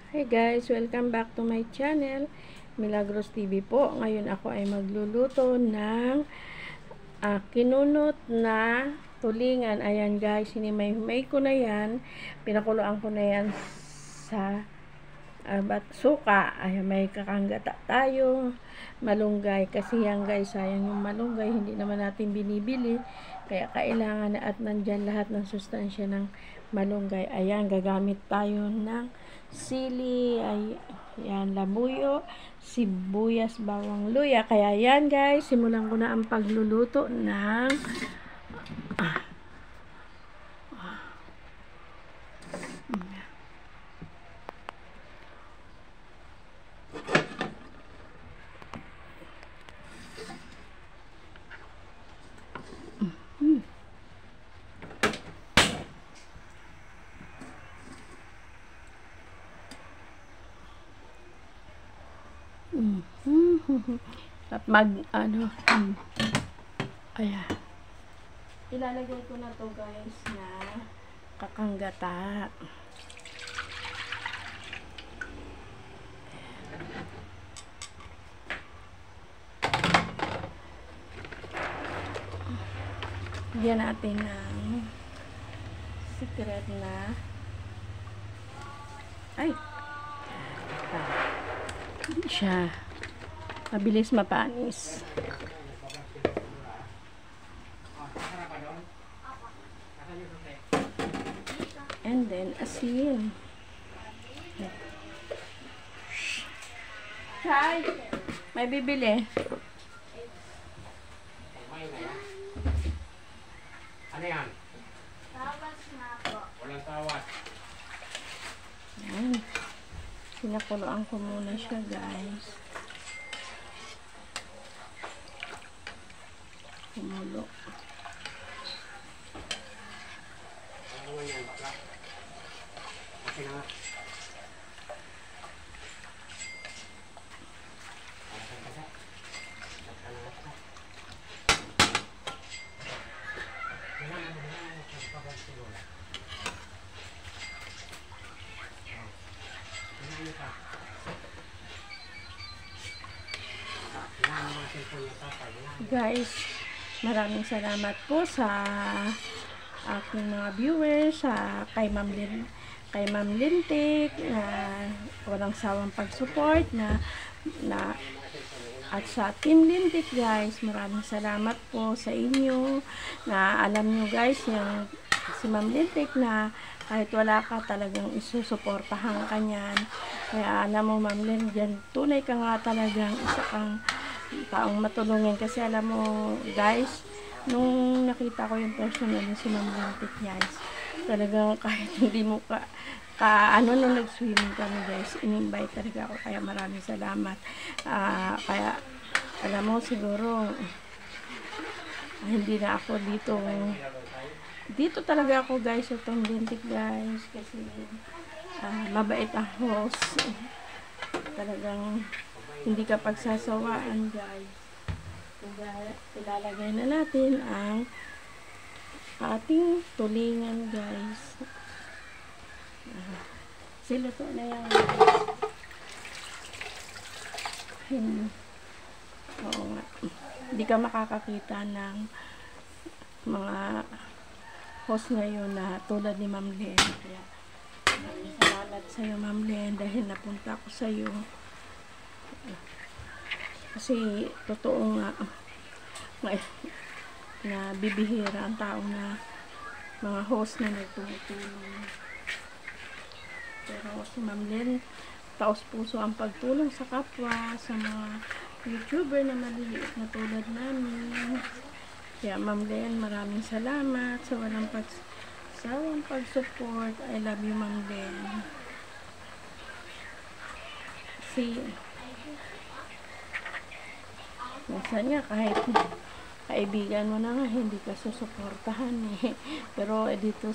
Hi guys, welcome back to my channel, Milagros TV po. Ngayon ako ay magluluto ng kinunot na tulingan. Ayan guys, hinimay-himay ko na yan. Pinakuluan ko na yan sa suka. Ayan, may kakanggata tayo. Malunggay. Kasi yan guys, sayang yung malunggay. Hindi naman natin binibili. Kaya kailangan na at nandyan lahat ng sustansya ng malunggay. Ayan, gagamit tayo ng sili, ayan, labuyo, sibuyas, bawang luya. Kaya yan guys, simulan ko na ang pagluluto ng at ayan. Ilalagay ko na to guys na kakanggata. Diyan natin ng secret na hindi siya mabilis mapanis. And then asin. Hi! May bibili. Ano yan? Tawas na po. Walang tawas. Ayan. Pinakuluan ko muna siya guys. Kumulo. Ano man yan, bakla? Okay na nga. Guys, maraming salamat po sa aking mga viewers, kay Ma'am Lintik na walang sawang pag-support at sa Team Lintik guys, maraming salamat po sa inyo na alam nyo guys yung si Ma'am Lintik na kahit wala ka talagang isusuportahan ka niyan. Kaya alam mo Ma'am Lin, dyan tunay ka nga talagang isa kang taong matulungin. Kasi alam mo guys, nung nakita ko yung personal ni si Ma'am Lintik guys, talagang kahit hindi mo nung nag-swimming kami guys, in-invite talaga ako. Kaya maraming salamat. Kaya alam mo siguro hindi na ako dito talaga ako guys, itong Lintik guys, kasi mabait ang host. Talagang hindi ka pagsasawaan guys. Ilalagay na natin ang ating tulingan guys. Siluto na yan guys. Oo nga, hindi ka makakakita ng mga host ngayon na tulad ni Ma'am Len. Kaya maraming salamat sa iyo Ma'am Len dahil napunta ako sa iyo. Kasi totoo nga na bibihira ang tao na mga host na nagtutulong. Pero si Ma'am Len, taos puso ang pagtulong sa kapwa, sa mga YouTuber na maliliit na tulad namin. Kaya Ma'am Len, maraming salamat sa walang sawang pag-support. I love you Ma'am Len. Kasi minsan nga kahit kaibigan mo na nga, hindi ka susuportahan eh. Pero dito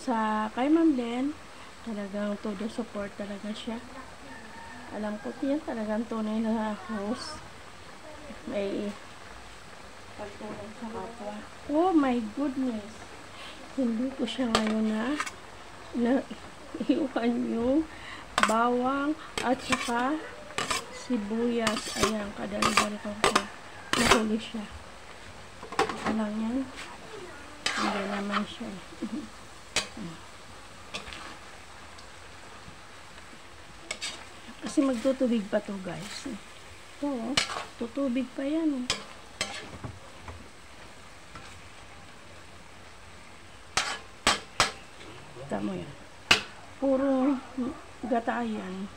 kay Ma'am Len, talagang todo support talaga siya. Alam ko yan talagang tunay na host. May pagtulong sa kapwa. Oh my goodness. Hindi ko siya ngayon na iwan yung bawang, at saka sibuyas. Ayan, kadali-dali ko po. Nahuli siya. Alam yan. Hindi naman siya. Kasi magtutubig pa to guys. Ito, tutubig pa yan. Kita mo yan. Puro gata yan.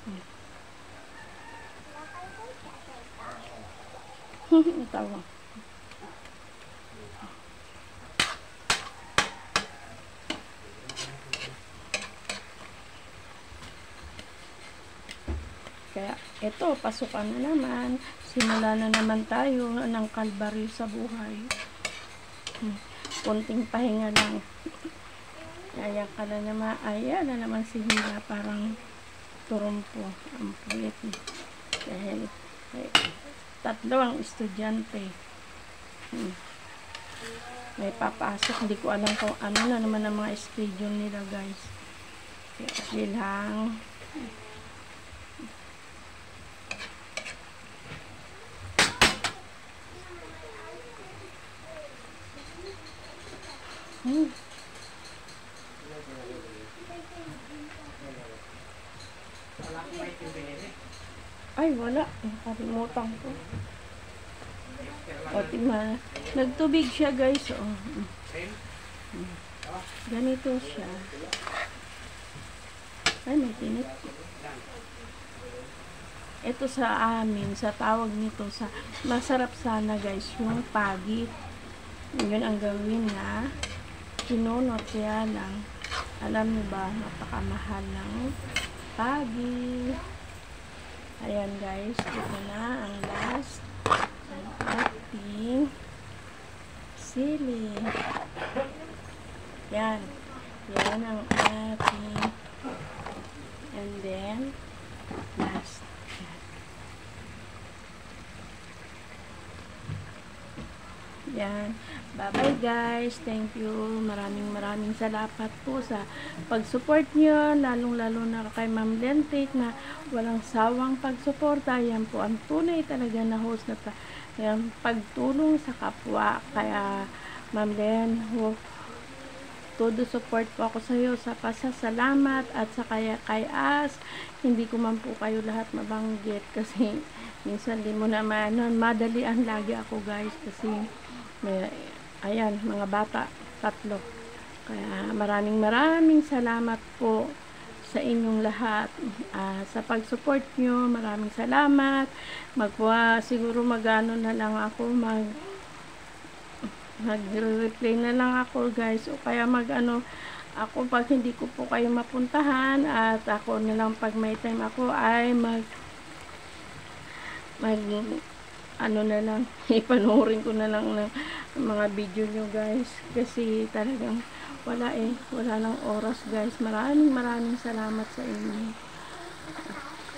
Tawa. Kaya ito, pasukan na naman. Simula na naman tayo ng kalbaryo sa buhay. Kunting pahinga lang. Ayan ka na naman. Ayan na naman si Hila. Parang turumpo. Ang pulit. Dahil tatlo ang estudyante. May papasok. Hindi ko alam kung ano na naman ang mga schedule nila guys. Kaya lang. Ay, wala. Kalimutan ko. O, tima. Nagtubig siya, guys. O. Ganito siya. Ay, may tinit. Ito sa amin, sa tawag nito, sa masarap sana, guys, yung pagi. Yun ang gawin na kinunot. Kaya lang, alam niyo ba, napakamahal ng pagi. Ayan guys, ito na ang last ng ating sili. Yan. Yan ang ating, and then last. Yan. Bye-bye guys. Thank you. Maraming salamat po sa pag-support nyo. Lalong-lalo na kay Ma'am Lentik na walang sawang pagsuporta. Yan po ang tunay talaga na host na yan, pagtulong sa kapwa. Kaya Ma'am Len, todo support po ako sa iyo sa pasasalamat at sa kay As. Hindi ko man po kayo lahat mabanggit kasi minsan di mo naman madalian lagi ako guys kasi may, ayan, mga bata, 3. Kaya maraming salamat po sa inyong lahat. Sa pag-support nyo, maraming salamat. Siguro magano na lang ako, mag-replay na lang ako guys. O kaya ako pag hindi ko po kayo mapuntahan at ako na lang pag may time ako ay ano na lang, ipanoorin ko na lang ng mga video nyo guys kasi talagang wala lang oras guys. Maraming salamat sa inyo.